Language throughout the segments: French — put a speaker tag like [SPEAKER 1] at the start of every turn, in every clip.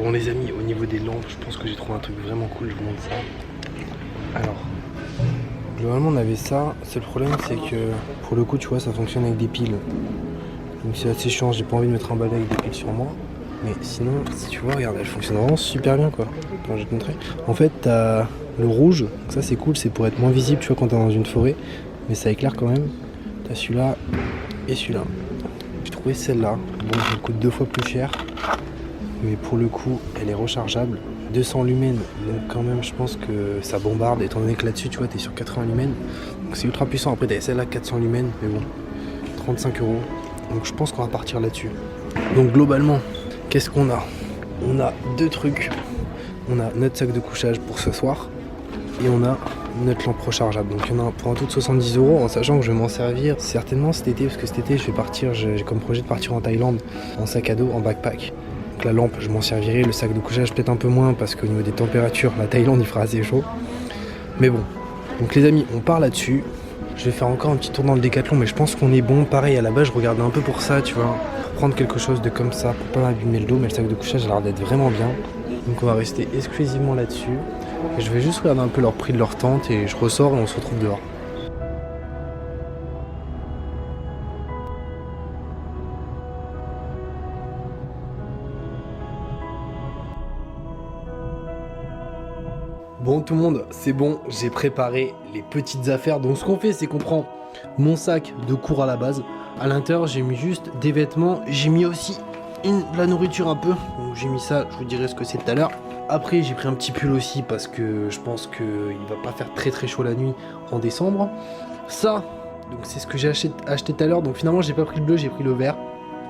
[SPEAKER 1] Bon les amis, au niveau des lampes, je pense que j'ai trouvé un truc vraiment cool, je vous montre ça. Alors, globalement on avait ça, seul problème c'est que pour le coup tu vois ça fonctionne avec des piles. Donc c'est assez chiant, j'ai pas envie de mettre un balai avec des piles sur moi. Mais sinon, si tu vois, regarde, elle fonctionne vraiment super bien quoi. Attends, je vais te montrer. En fait, t'as le rouge, donc ça c'est cool, c'est pour être moins visible, tu vois, quand t'es dans une forêt. Mais ça éclaire quand même. T'as celui-là et celui-là. J'ai trouvé celle-là. Bon, elle coûte 2 fois plus cher. Mais pour le coup, elle est rechargeable. 200 lumens, donc quand même, je pense que ça bombarde. Étant donné que là-dessus, tu vois, t'es sur 80 lumens. Donc c'est ultra puissant. Après, t'as celle-là, 400 lumens, mais bon, 35 €. Donc je pense qu'on va partir là-dessus. Donc globalement, qu'est-ce qu'on a? On a 2 trucs. On a notre sac de couchage pour ce soir et on a notre lampe rechargeable. Donc il y en a pour un tout de 70 € en sachant que je vais m'en servir certainement cet été parce que cet été je vais partir, j'ai comme projet de partir en Thaïlande en sac à dos, en backpack. Donc la lampe je m'en servirai, le sac de couchage peut-être un peu moins parce qu'au niveau des températures, la Thaïlande il fera assez chaud. Mais bon, donc les amis on part là-dessus. Je vais faire encore un petit tour dans le Décathlon mais je pense qu'on est bon. Pareil à la base je regardais un peu pour ça tu vois. Prendre quelque chose de comme ça pour pas m'abîmer le dos, mais le sac de couchage a l'air d'être vraiment bien. Donc on va rester exclusivement là-dessus. Et je vais juste regarder un peu leur prix de leur tente et je ressors et on se retrouve dehors. Bon tout le monde, c'est bon, j'ai préparé les petites affaires. Donc ce qu'on fait c'est qu'on prend mon sac de cours à la base. À l'intérieur j'ai mis juste des vêtements, j'ai mis aussi de la nourriture un peu. Donc j'ai mis ça, je vous dirai ce que c'est tout à l'heure. Après j'ai pris un petit pull aussi parce que je pense qu'il va pas faire très très chaud la nuit en décembre. Ça, donc c'est ce que j'ai acheté tout à l'heure. Donc finalement j'ai pas pris le bleu, j'ai pris le vert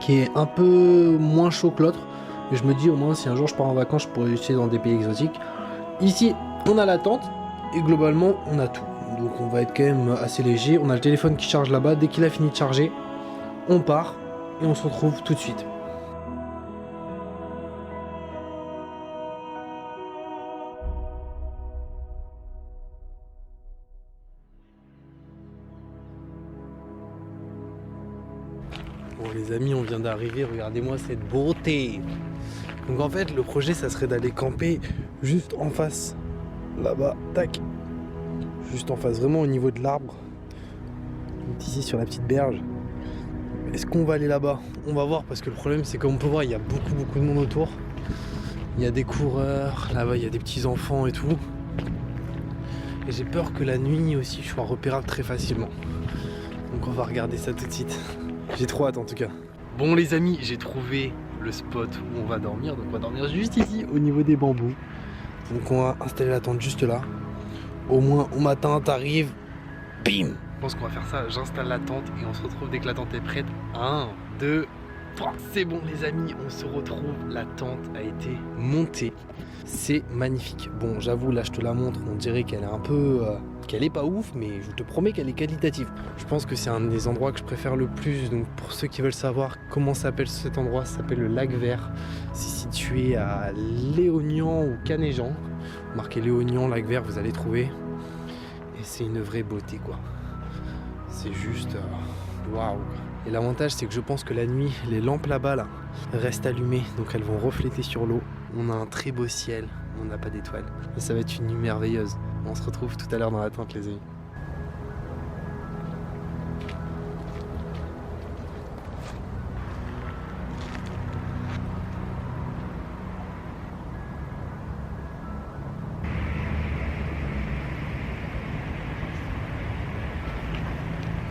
[SPEAKER 1] qui est un peu moins chaud que l'autre. Et je me dis au moins si un jour je pars en vacances je pourrais essayer dans des pays exotiques. Ici on a la tente et globalement on a tout. Donc on va être quand même assez léger. On a le téléphone qui charge là-bas. Dès qu'il a fini de charger, on part et on se retrouve tout de suite. Bon les amis, on vient d'arriver, regardez-moi cette beauté. Donc en fait le projet ça serait d'aller camper juste en face. Là-bas, tac. Juste en face, vraiment au niveau de l'arbre. Ici sur la petite berge. Est-ce qu'on va aller là-bas? On va voir parce que le problème c'est comme on peut voir il y a beaucoup de monde autour. Il y a des coureurs, là-bas il y a des petits enfants et tout. Et j'ai peur que la nuit aussi je sois repérable très facilement. Donc on va regarder ça tout de suite. J'ai trop hâte en tout cas. Bon les amis, j'ai trouvé le spot où on va dormir. Donc on va dormir juste ici au niveau des bambous. Donc on va installer la tente juste là. Au moins au matin t'arrives, bim. Je pense qu'on va faire ça, j'installe la tente et on se retrouve dès que la tente est prête. 1, 2, 3. C'est bon les amis, on se retrouve, la tente a été montée. C'est magnifique. Bon j'avoue là je te la montre, on dirait qu'elle est un peu... qu'elle est pas ouf mais je te promets qu'elle est qualitative. Je pense que c'est un des endroits que je préfère le plus. Donc pour ceux qui veulent savoir comment s'appelle cet endroit, ça s'appelle le lac vert. C'est situé à Léognan ou Canéjan. Marquez Léognan, lac vert, vous allez trouver. Et c'est une vraie beauté quoi. C'est juste waouh. Et l'avantage c'est que je pense que la nuit, les lampes là-bas là, restent allumées. Donc elles vont refléter sur l'eau. On a un très beau ciel, on n'a pas d'étoiles. Ça va être une nuit merveilleuse. On se retrouve tout à l'heure dans la tente les amis.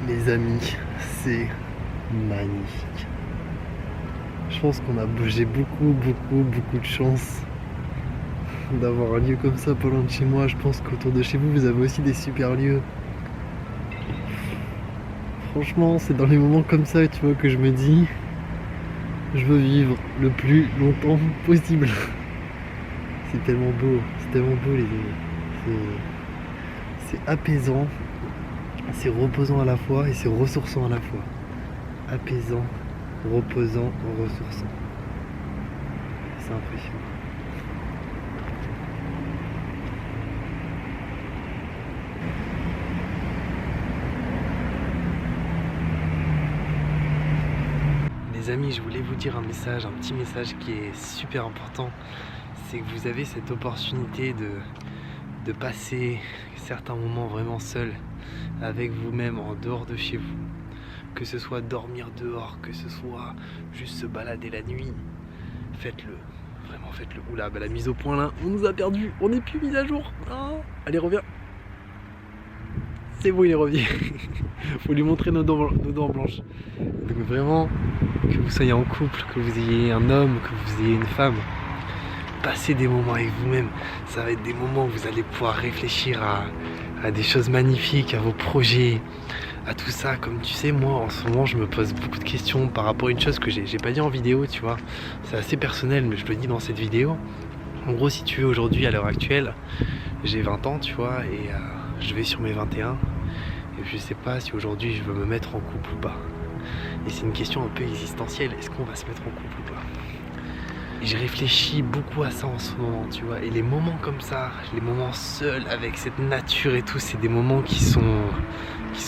[SPEAKER 1] Les amis, c'est magnifique. Je pense qu'on a bougé beaucoup de chance d'avoir un lieu comme ça pas loin de chez moi. Je pense qu'autour de chez vous, vous avez aussi des super lieux. Franchement, c'est dans les moments comme ça, tu vois, que je me dis, je veux vivre le plus longtemps possible. C'est tellement beau les amis. C'est apaisant, c'est reposant à la fois et c'est ressourçant à la fois. Apaisant, reposant, ressourçant. C'est impressionnant. Les amis, je voulais vous dire un petit message qui est super important. C'est que vous avez cette opportunité de passer certains moments vraiment seuls avec vous-même, en dehors de chez vous. Que ce soit dormir dehors, que ce soit juste se balader la nuit. Faites-le, vraiment faites-le. Oula, bah la mise au point là, on nous a perdu, on n'est plus mis à jour. Oh, allez, reviens. C'est bon, il est revenu. Faut lui montrer nos dents blanches. Donc vraiment, que vous soyez en couple, que vous ayez un homme, que vous ayez une femme, passez des moments avec vous-même. Ça va être des moments où vous allez pouvoir réfléchir à des choses magnifiques, à vos projets, à tout ça. Comme tu sais, moi en ce moment je me pose beaucoup de questions par rapport à une chose que j'ai pas dit en vidéo, tu vois. C'est assez personnel, mais je le dis dans cette vidéo. En gros, si tu veux, aujourd'hui, à l'heure actuelle, j'ai 20 ans, tu vois, et je vais sur mes 21. Et je sais pas si aujourd'hui je veux me mettre en couple ou pas. Et c'est une question un peu existentielle, est-ce qu'on va se mettre en couple ou pas? Et je réfléchis beaucoup à ça en ce moment, tu vois. Et les moments comme ça, les moments seuls avec cette nature et tout, c'est des moments qui sont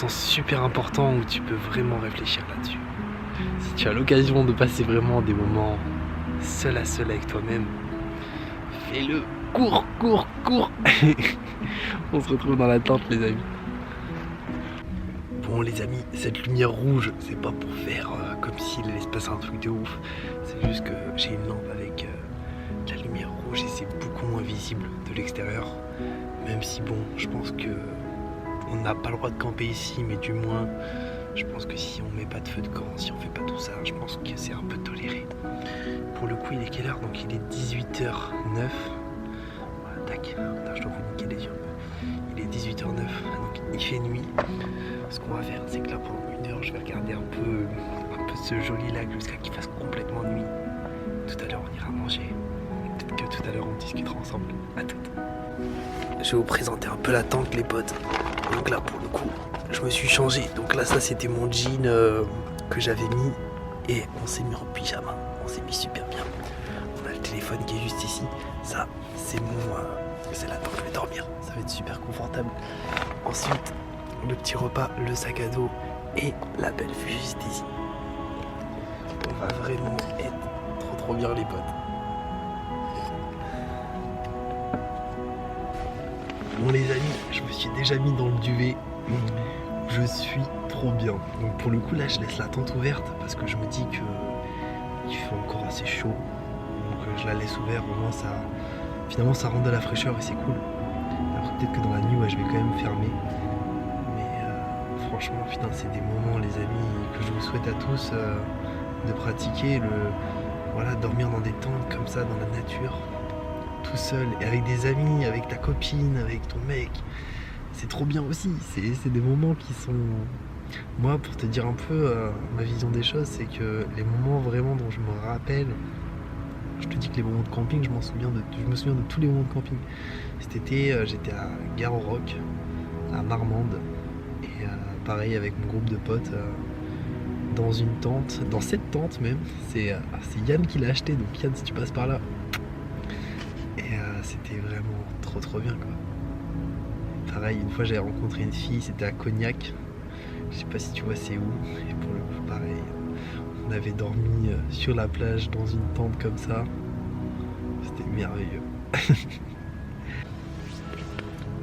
[SPEAKER 1] super importants, où tu peux vraiment réfléchir là-dessus. Si tu as l'occasion de passer vraiment des moments seul à seul avec toi-même, fais-le. Cours. On se retrouve dans la tente, les amis. Bon les amis, cette lumière rouge, c'est pas pour faire comme s'il allait se passer un truc de ouf. C'est juste que j'ai une lampe avec de la lumière rouge et c'est beaucoup moins visible de l'extérieur. Même si bon, je pense que on n'a pas le droit de camper ici, mais du moins, je pense que si on met pas de feu de camp, si on fait pas tout ça, je pense que c'est un peu toléré. Pour le coup, il est quelle heure? Donc il est 18h09. Voilà, tac, je dois vous niquer les yeux. Il est 18h09, donc il fait nuit. Ce qu'on va faire, c'est que là pendant une heure, je vais regarder un peu ce joli lac jusqu'à qu'il fasse complètement nuit. Tout à l'heure, on ira manger. Peut-être que tout à l'heure, on discutera ensemble. À tout. Je vais vous présenter un peu la tente, les potes. Donc là, pour le coup, je me suis changé. Donc là, ça, c'était mon jean que j'avais mis. Et on s'est mis en pyjama. On s'est mis super bien. On a le téléphone qui est juste ici. Ça, c'est c'est là-dedans que je vais dormir. Ça va être super confortable. Ensuite, le petit repas, le sac à dos et la belle vue juste ici. On va vraiment être trop bien, les potes. Bon les amis, je me suis déjà mis dans le duvet. Je suis trop bien. Donc pour le coup là, je laisse la tente ouverte parce que je me dis que il fait encore assez chaud. Donc je la laisse ouverte, au moins ça, finalement ça rend de la fraîcheur et c'est cool. Alors peut-être que dans la nuit, ouais, je vais quand même fermer. Franchement, putain, c'est des moments, les amis, que je vous souhaite à tous de pratiquer. Voilà, dormir dans des tentes comme ça, dans la nature, tout seul, et avec des amis, avec ta copine, avec ton mec. C'est trop bien aussi. C'est des moments qui sont... Moi, pour te dire un peu ma vision des choses, c'est que les moments vraiment dont je me rappelle, je te dis que les moments de camping, je me souviens de tous les moments de camping. Cet été, j'étais à Gare au Roc, à Marmande. Et pareil avec mon groupe de potes dans une tente, dans cette tente même, c'est Yann qui l'a acheté, donc Yann si tu passes par là. Et c'était vraiment trop bien quoi. Pareil, une fois j'avais rencontré une fille, c'était à Cognac, je sais pas si tu vois c'est où, et pour le coup pareil, on avait dormi sur la plage dans une tente comme ça, c'était merveilleux.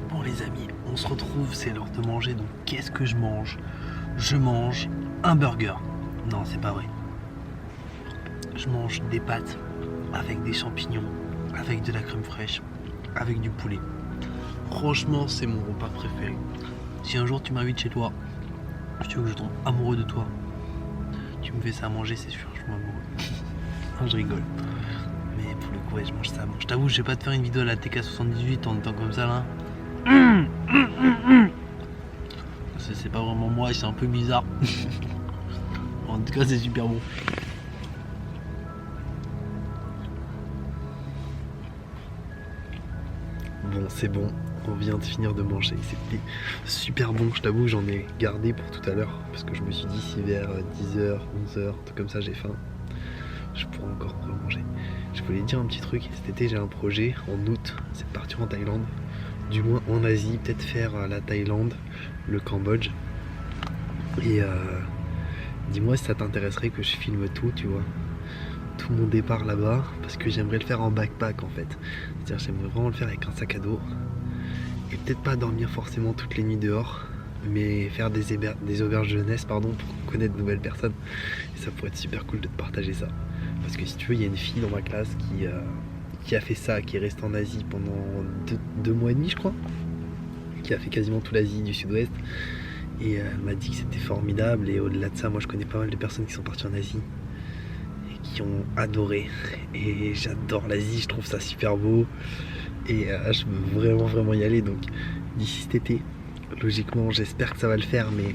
[SPEAKER 1] Bon les amis, on se retrouve, c'est l'heure de manger, donc qu'est-ce que je mange? Je mange un burger. Non, c'est pas vrai. Je mange des pâtes avec des champignons, avec de la crème fraîche, avec du poulet. Franchement, c'est mon repas préféré. Si un jour tu m'invites chez toi, tu veux que je tombe amoureux de toi, tu me fais ça à manger, c'est sûr, je suis amoureux. Non, je rigole. Mais pour le coup, ouais, je mange ça. Je t'avoue, je vais pas te faire une vidéo à la TK78 en étant comme ça là. C'est pas vraiment moi, c'est un peu bizarre. En tout cas, c'est super bon. Bon, c'est bon, on vient de finir de manger. C'était super bon, je t'avoue, j'en ai gardé pour tout à l'heure. Parce que je me suis dit, si vers 10h, 11h, tout comme ça, j'ai faim, je pourrais encore manger. Je voulais dire un petit truc, cet été, j'ai un projet en août, c'est de partir en Thaïlande. Du moins en Asie, peut-être faire la Thaïlande, le Cambodge. Et dis-moi si ça t'intéresserait que je filme tout, tu vois. Tout mon départ là-bas, parce que j'aimerais le faire en backpack en fait. C'est-à-dire j'aimerais vraiment le faire avec un sac à dos. Et peut-être pas dormir forcément toutes les nuits dehors, mais faire des auberges jeunesse pour connaître de nouvelles personnes. Et ça pourrait être super cool de te partager ça. Parce que si tu veux, il y a une fille dans ma classe qui a fait ça, qui est restée en Asie pendant 2 mois et demi je crois. Qui a fait quasiment toute l'Asie du Sud-Ouest. Et elle m'a dit que c'était formidable. Et au-delà de ça, moi je connais pas mal de personnes qui sont parties en Asie et qui ont adoré. Et j'adore l'Asie, je trouve ça super beau. Et je veux vraiment y aller. Donc d'ici cet été, logiquement j'espère que ça va le faire, mais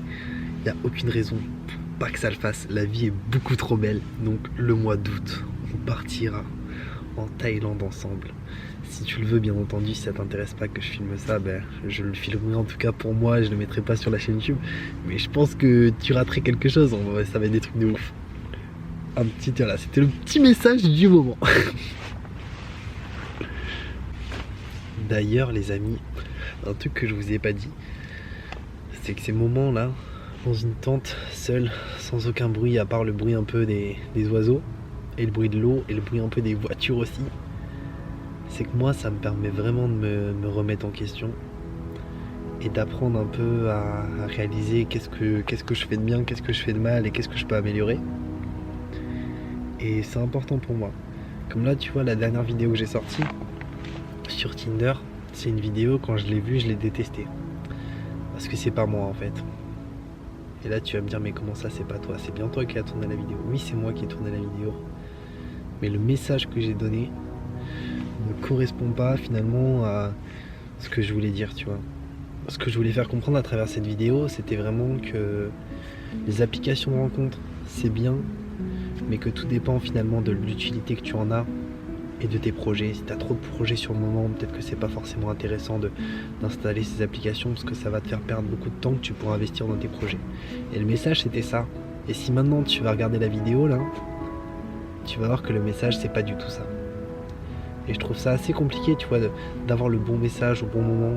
[SPEAKER 1] il n'y a aucune raison pour pas que ça le fasse. La vie est beaucoup trop belle. Donc le mois d'août, on partira en Thaïlande ensemble. Si tu le veux, bien entendu, si ça t'intéresse pas que je filme ça, ben, je le filmerai en tout cas pour moi, je le mettrai pas sur la chaîne YouTube. Mais je pense que tu raterais quelque chose, ça va être des trucs de ouf. Un petit, voilà, c'était le petit message du moment. D'ailleurs, les amis, un truc que je vous ai pas dit, c'est que ces moments-là, dans une tente, seul, sans aucun bruit, à part le bruit un peu des oiseaux, et le bruit de l'eau, et le bruit un peu des voitures aussi, c'est que moi ça me permet vraiment de me remettre en question et d'apprendre un peu à réaliser qu'est-ce que je fais de bien, qu'est-ce que je fais de mal et qu'est-ce que je peux améliorer. Et c'est important pour moi. Comme là tu vois, la dernière vidéo que j'ai sortie sur Tinder, c'est une vidéo, quand je l'ai vue, je l'ai détestée. Parce que c'est pas moi en fait. Et là tu vas me dire, mais comment ça c'est pas toi? C'est bien toi qui as tourné la vidéo. Oui, c'est moi qui ai tourné la vidéo. Mais le message que j'ai donné ne correspond pas finalement à ce que je voulais dire, tu vois. Ce que je voulais faire comprendre à travers cette vidéo, c'était vraiment que les applications de rencontre, c'est bien, mais que tout dépend finalement de l'utilité que tu en as et de tes projets. Si tu as trop de projets sur le moment, peut-être que c'est pas forcément intéressant d'installer ces applications parce que ça va te faire perdre beaucoup de temps que tu pourras investir dans tes projets. Et le message c'était ça. Et si maintenant tu vas regarder la vidéo là, tu vas voir que le message c'est pas du tout ça. Et je trouve ça assez compliqué, tu vois, d'avoir le bon message au bon moment.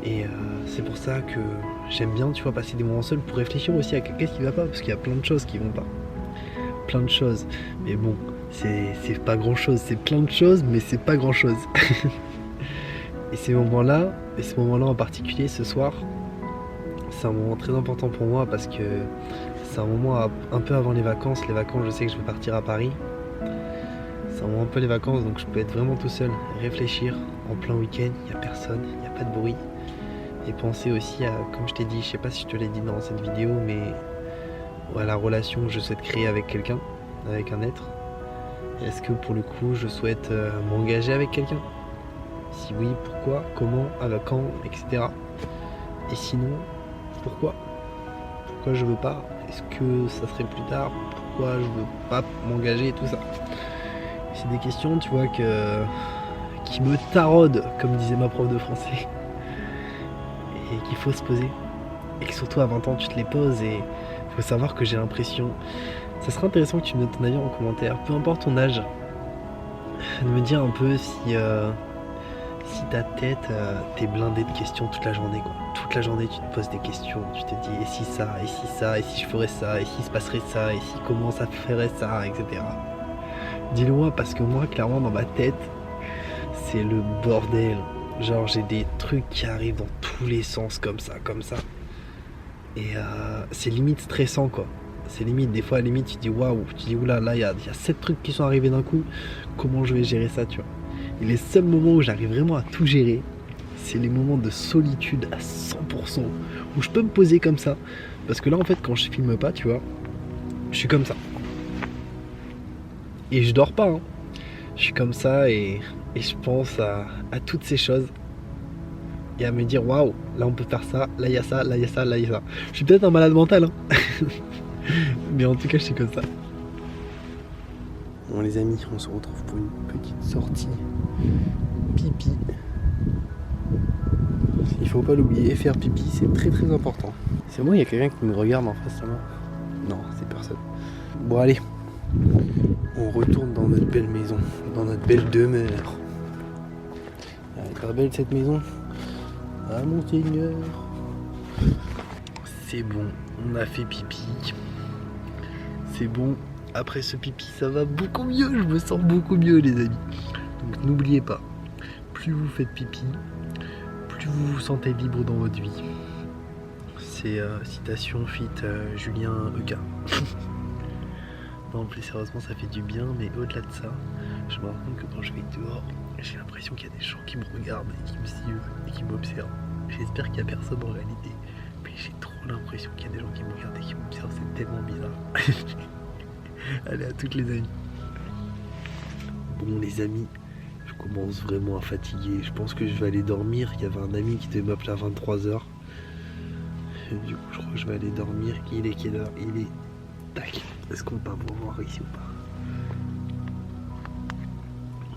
[SPEAKER 1] Et c'est pour ça que j'aime bien, tu vois, passer des moments seuls pour réfléchir aussi à qu'est-ce qui va pas, parce qu'il y a plein de choses qui vont pas. Plein de choses. Mais bon, c'est pas grand chose. C'est plein de choses, mais c'est pas grand chose. Et ces moments-là, en particulier ce soir, c'est un moment très important pour moi parce que c'est un moment un peu avant les vacances. Les vacances, je sais que je vais partir à Paris. C'est un moment un peu les vacances, donc je peux être vraiment tout seul, réfléchir en plein week-end, il n'y a personne, il n'y a pas de bruit. Et penser aussi à, comme je t'ai dit, je sais pas si je te l'ai dit dans cette vidéo, mais à la relation que je souhaite créer avec quelqu'un, avec un être. Est-ce que pour le coup je souhaite m'engager avec quelqu'un? Si oui, pourquoi, comment, avec quand, etc. Et sinon, pourquoi? Pourquoi je veux pas? Est-ce que ça serait plus tard? Pourquoi je veux pas m'engager et tout ça? C'est des questions, tu vois, qui me taraudent, comme disait ma prof de français. Et qu'il faut se poser. Et que surtout à 20 ans, tu te les poses. Et il faut savoir que j'ai l'impression... Ça serait intéressant que tu me donnes ton avis en commentaire, peu importe ton âge. De me dire un peu si ta tête, t'es blindée de questions toute la journée, quoi. Toute la journée, tu te poses des questions. Tu te dis, et si ça, et si ça, et si je ferais ça, et s'il se passerait ça, et si comment ça ferait ça, etc. Dis-le moi, parce que moi, clairement, dans ma tête, c'est le bordel. Genre, j'ai des trucs qui arrivent dans tous les sens, comme ça. Et c'est limite stressant, quoi. C'est limite, des fois, à la limite, tu dis waouh, tu dis oula, là, il y a 7 trucs qui sont arrivés d'un coup. Comment je vais gérer ça, tu vois? Et les seuls moments où j'arrive vraiment à tout gérer, c'est les moments de solitude à 100%, où je peux me poser comme ça. Parce que là, en fait, quand je filme pas, tu vois, je suis comme ça. Et je dors pas, hein. Je suis comme ça et je pense à toutes ces choses. Et à me dire, waouh, là on peut faire ça, là il y a ça, là il y a ça, là il y a ça. Je suis peut-être un malade mental, hein. Mais en tout cas, je suis comme ça. Bon les amis, on se retrouve pour une petite sortie pipi. Il faut pas l'oublier, faire pipi c'est très très important. C'est moi, il y a quelqu'un qui me regarde en face de moi? Non, c'est personne. Bon allez, on retourne dans notre belle maison, dans notre belle demeure. Elle est pas belle cette maison? Ah mon Seigneur. C'est bon, on a fait pipi. c'est bon. Après ce pipi, ça va beaucoup mieux. Je me sens beaucoup mieux, les amis. Donc n'oubliez pas, plus vous faites pipi, plus vous vous sentez libre dans votre vie. C'est citation fit Julien Eka. Non, plus sérieusement, ça fait du bien, mais au-delà de ça, je me rends compte que quand je vais dehors, j'ai l'impression qu'il y a des gens qui me regardent et qui me suivent et qui m'observent. J'espère qu'il n'y a personne en réalité, mais j'ai trop l'impression qu'il y a des gens qui me regardent et qui m'observent, c'est tellement bizarre. Allez, à toutes les amies. Bon, les amis, je commence vraiment à fatiguer. Je pense que je vais aller dormir. Il y avait un ami qui devait m'appeler à 23h. Du coup, je crois que je vais aller dormir. Il est quelle heure? Il est... Tac. Est-ce qu'on peut voir ici ou pas?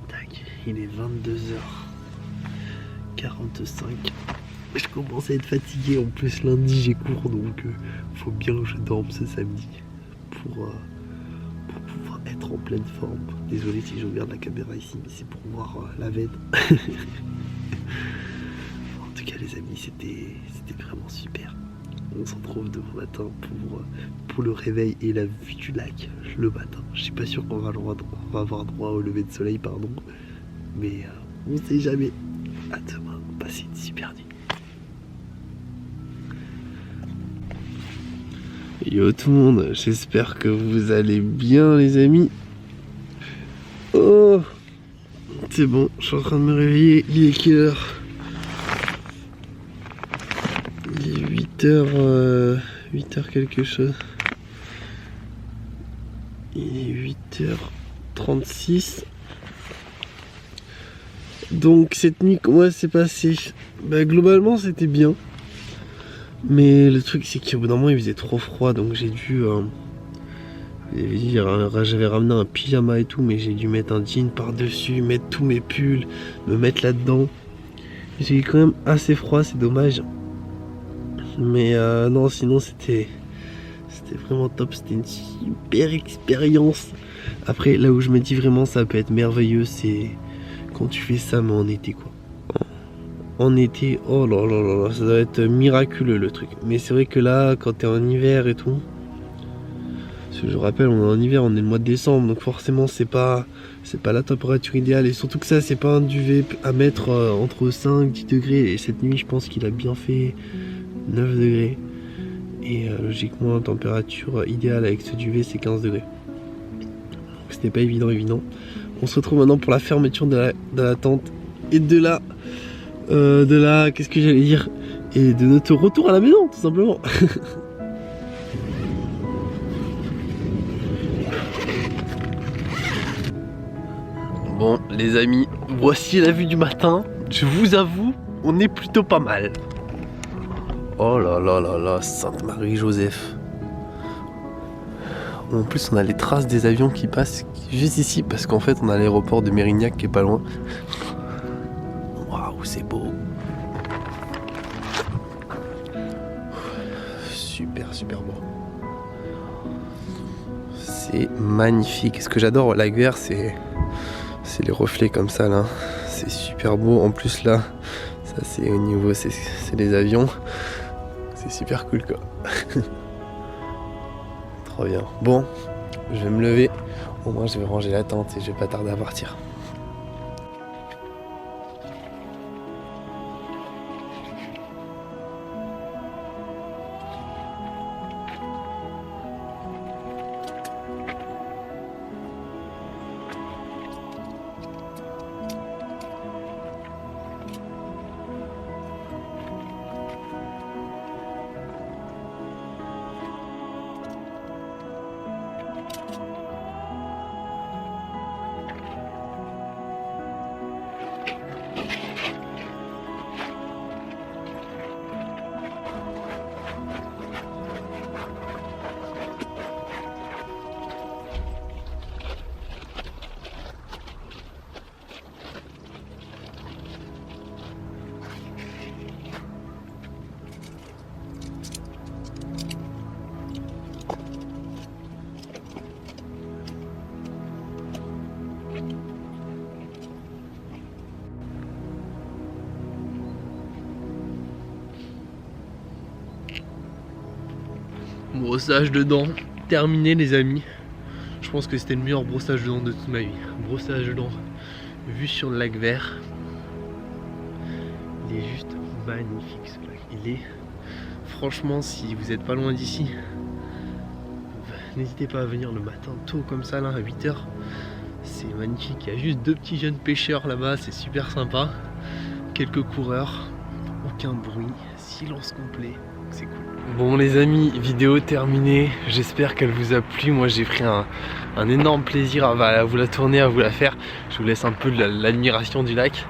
[SPEAKER 1] Tac. Il est 22h45. Je commence à être fatigué. En plus, lundi, j'ai cours. Donc, faut bien que je dorme ce samedi. Pour pouvoir être en pleine forme. Désolé si je regarde la caméra ici, mais c'est pour voir la veine. En tout cas, les amis, c'était vraiment super. On se retrouve demain matin pour le réveil et la vue du lac le matin. Je suis pas sûr qu'on va avoir droit au lever de soleil, pardon. Mais on sait jamais. À demain, passez une super nuit. Yo tout le monde, j'espère que vous allez bien les amis. Oh, c'est bon, je suis en train de me réveiller. Il est quelle heure? Il est 8h, 8h quelque chose. Il est 8h36. Donc cette nuit, comment c'est passé? Bah globalement c'était bien. Mais le truc c'est qu'au bout d'un moment il faisait trop froid, donc j'ai dû... j'avais ramené un pyjama et tout, mais j'ai dû mettre un jean par-dessus, mettre tous mes pulls, me mettre là-dedans. J'ai eu quand même assez froid, c'est dommage. Mais non, sinon c'était vraiment top, c'était une super expérience. Après, là où je me dis vraiment ça peut être merveilleux, c'est quand tu fais ça, mais en été quoi. En été, oh là là là là, ça doit être miraculeux le truc. Mais c'est vrai que là, quand t'es en hiver et tout, parce que je rappelle, on est en hiver, on est le mois de décembre, donc forcément c'est pas la température idéale. Et surtout que ça, c'est pas un duvet à mettre entre 5 et 10 degrés. Et cette nuit, je pense qu'il a bien fait 9 degrés. Et logiquement, la température idéale avec ce duvet, c'est 15 degrés. Donc c'était pas évident. On se retrouve maintenant pour la fermeture de la tente. Et de la qu'est-ce que j'allais dire? Et de notre retour à la maison, tout simplement. Bon, les amis, voici la vue du matin. Je vous avoue, on est plutôt pas mal. Oh là là là là, Sainte-Marie-Joseph. En plus, on a les traces des avions qui passent juste ici, parce qu'en fait, on a l'aéroport de Mérignac qui est pas loin. Waouh, c'est beau. Super beau. C'est magnifique. Ce que j'adore au lac vert, c'est les reflets comme ça là. C'est super beau. En plus là, ça c'est au niveau, c'est les avions. C'est super cool quoi. Trop bien. Bon, je vais me lever. Au moins je vais ranger la tente et je vais pas tarder à partir. Brossage de dents, terminé les amis. Je pense que c'était le meilleur brossage de dents de toute ma vie. Brossage de dents vu sur le lac Vert. Il est juste magnifique ce lac. Il est, franchement, si vous n'êtes pas loin d'ici, n'hésitez pas à venir le matin tôt comme ça là à 8 h. C'est magnifique. Il y a juste 2 petits jeunes pêcheurs là-bas, c'est super sympa. Quelques coureurs, aucun bruit, silence complet, c'est cool. Bon les amis, vidéo terminée, j'espère qu'elle vous a plu. Moi j'ai pris un énorme plaisir à vous la tourner, à vous la faire. Je vous laisse un peu l'admiration du lac.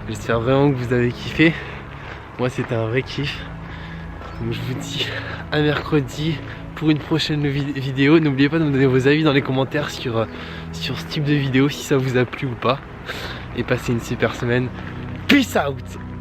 [SPEAKER 1] J'espère vraiment que vous avez kiffé. Moi c'était un vrai kiff. Donc je vous dis à mercredi pour une prochaine vidéo. N'oubliez pas de me donner vos avis dans les commentaires sur ce type de vidéo, si ça vous a plu ou pas. Et passez une super semaine. Peace out!